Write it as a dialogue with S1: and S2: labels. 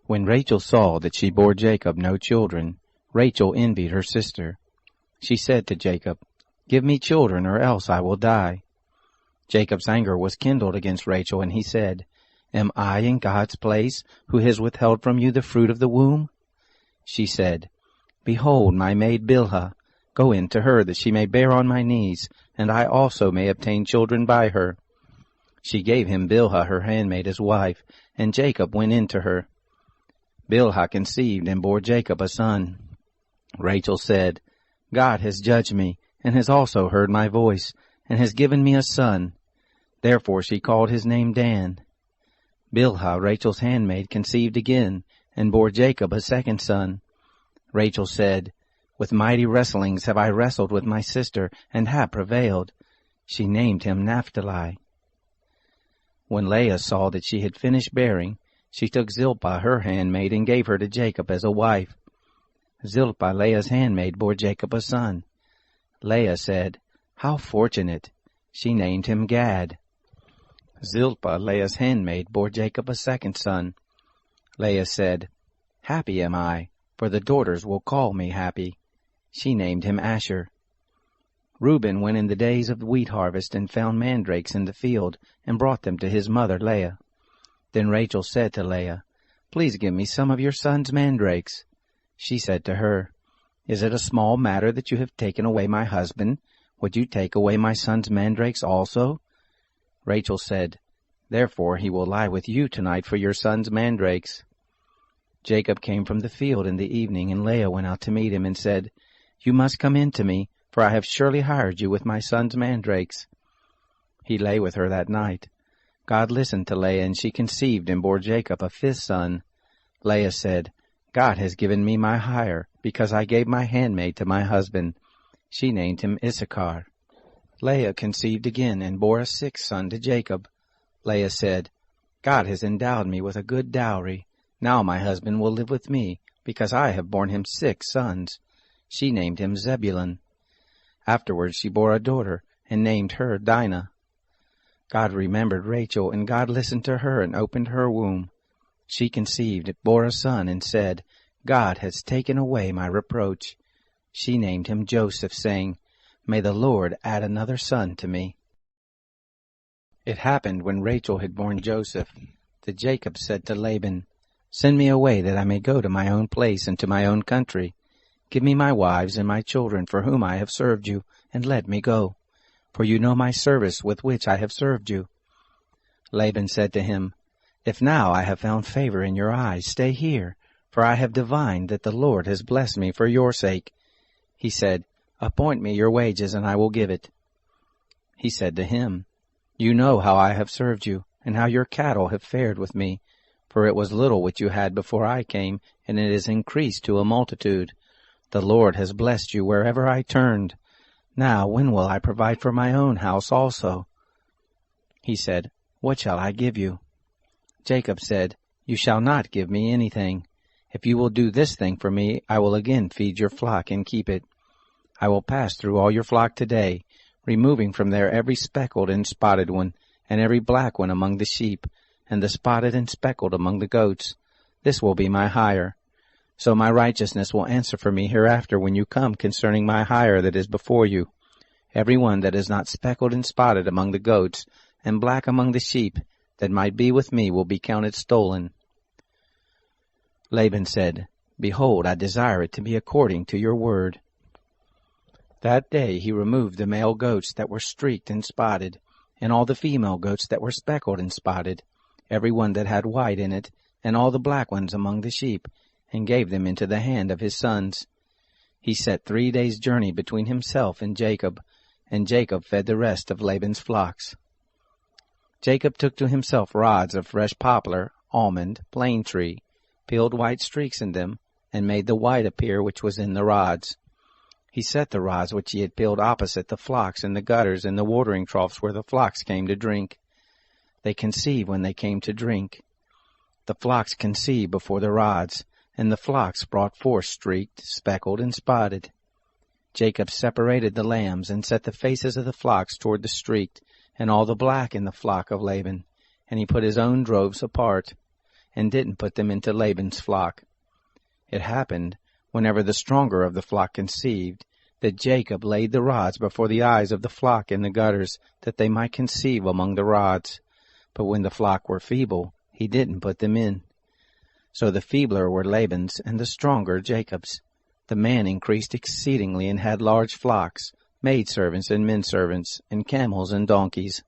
S1: When Rachel saw that she bore Jacob no children, Rachel envied her sister. She said to Jacob, "Give me children, or else I will die." Jacob's anger was kindled against Rachel, and he said, "Am I in God's place, who has withheld from you the fruit of the womb?" She said, "Behold, my maid Bilhah, go in to her, that she may bear on my knees, and I also may obtain children by her." She gave him Bilhah her handmaid as wife, and Jacob went in to her. Bilhah conceived and bore Jacob a son. Rachel said, "God has judged me, and has also heard my voice, and has given me a son." Therefore she called his name Dan. Bilhah, Rachel's handmaid, conceived again, and bore Jacob a second son. Rachel said, "With mighty wrestlings have I wrestled with my sister, and have prevailed." She named him Naphtali. When Leah saw that she had finished bearing, she took Zilpah her handmaid, and gave her to Jacob as a wife. Zilpah, Leah's handmaid, bore Jacob a son. Leah said, "How fortunate!" She named him Gad. Zilpah, Leah's handmaid, bore Jacob a second son. Leah said, "Happy am I, for the daughters will call me happy." She named him Asher. Reuben went in the days of the wheat harvest, and found mandrakes in the field, and brought them to his mother Leah. Then Rachel said to Leah, "Please give me some of your son's mandrakes." She said to her, "Is it a small matter that you have taken away my husband? Would you take away my son's mandrakes also?" Rachel said, "Therefore he will lie with you tonight for your son's mandrakes." Jacob came from the field in the evening, and Leah went out to meet him and said, "You must come in to me, for I have surely hired you with my son's mandrakes." He lay with her that night. God listened to Leah, and she conceived and bore Jacob a fifth son. Leah said, "God has given me my hire, because I gave my handmaid to my husband." She named him Issachar. Leah conceived again and bore a sixth son to Jacob. Leah said, "God has endowed me with a good dowry. Now my husband will live with me, because I have borne him 6 sons. She named him Zebulun. Afterwards she bore a daughter, and named her Dinah. God remembered Rachel, and God listened to her and opened her womb. She conceived, bore a son, and said, "God has taken away my reproach." She named him Joseph, saying, "May the Lord add another son to me." It happened, when Rachel had borne Joseph, that Jacob said to Laban, "Send me away, that I may go to my own place and to my own country. Give me my wives and my children, for whom I have served you, and let me go. For you know my service with which I have served you." Laban said to him, "If now I have found favor in your eyes, stay here, for I have divined that the Lord has blessed me for your sake." He said, "Appoint me your wages, and I will give it." He said to him, "You know how I have served you, and how your cattle have fared with me. For it was little which you had before I came, and it is increased to a multitude. The Lord has blessed you wherever I turned. Now when will I provide for my own house also?" He said, "What shall I give you?" Jacob said, "You shall not give me anything. If you will do this thing for me, I will again feed your flock and keep it. I will pass through all your flock today, removing from there every speckled and spotted one, and every black one among the sheep, and the spotted and speckled among the goats. This will be my hire. So my righteousness will answer for me hereafter when you come concerning my hire that is before you. Every one that is not speckled and spotted among the goats, and black among the sheep, that might be with me, will be counted stolen." Laban said, "Behold, I desire it to be according to your word." That day he removed the male goats that were streaked and spotted, and all the female goats that were speckled and spotted, every one that had white in it, and all the black ones among the sheep, and gave them into the hand of his sons. He set 3 days' journey between himself and Jacob fed the rest of Laban's flocks. Jacob took to himself rods of fresh poplar, almond, plane tree, peeled white streaks in them, and made the white appear which was in the rods. He set the rods which he had peeled opposite the flocks in the gutters and the watering troughs where the flocks came to drink. They conceived when they came to drink. The flocks conceived before the rods, and the flocks brought forth streaked, speckled, and spotted. Jacob separated the lambs, and set the faces of the flocks toward the streaked, and all the black in the flock of Laban, and he put his own droves apart. and didn't put them into Laban's flock. It happened, whenever the stronger of the flock conceived, that Jacob laid the rods before the eyes of the flock in the gutters, that they might conceive among the rods. But when the flock were feeble, he didn't put them in. So the feebler were Laban's, and the stronger Jacob's. The man increased exceedingly, and had large flocks, maidservants and menservants, and camels and donkeys.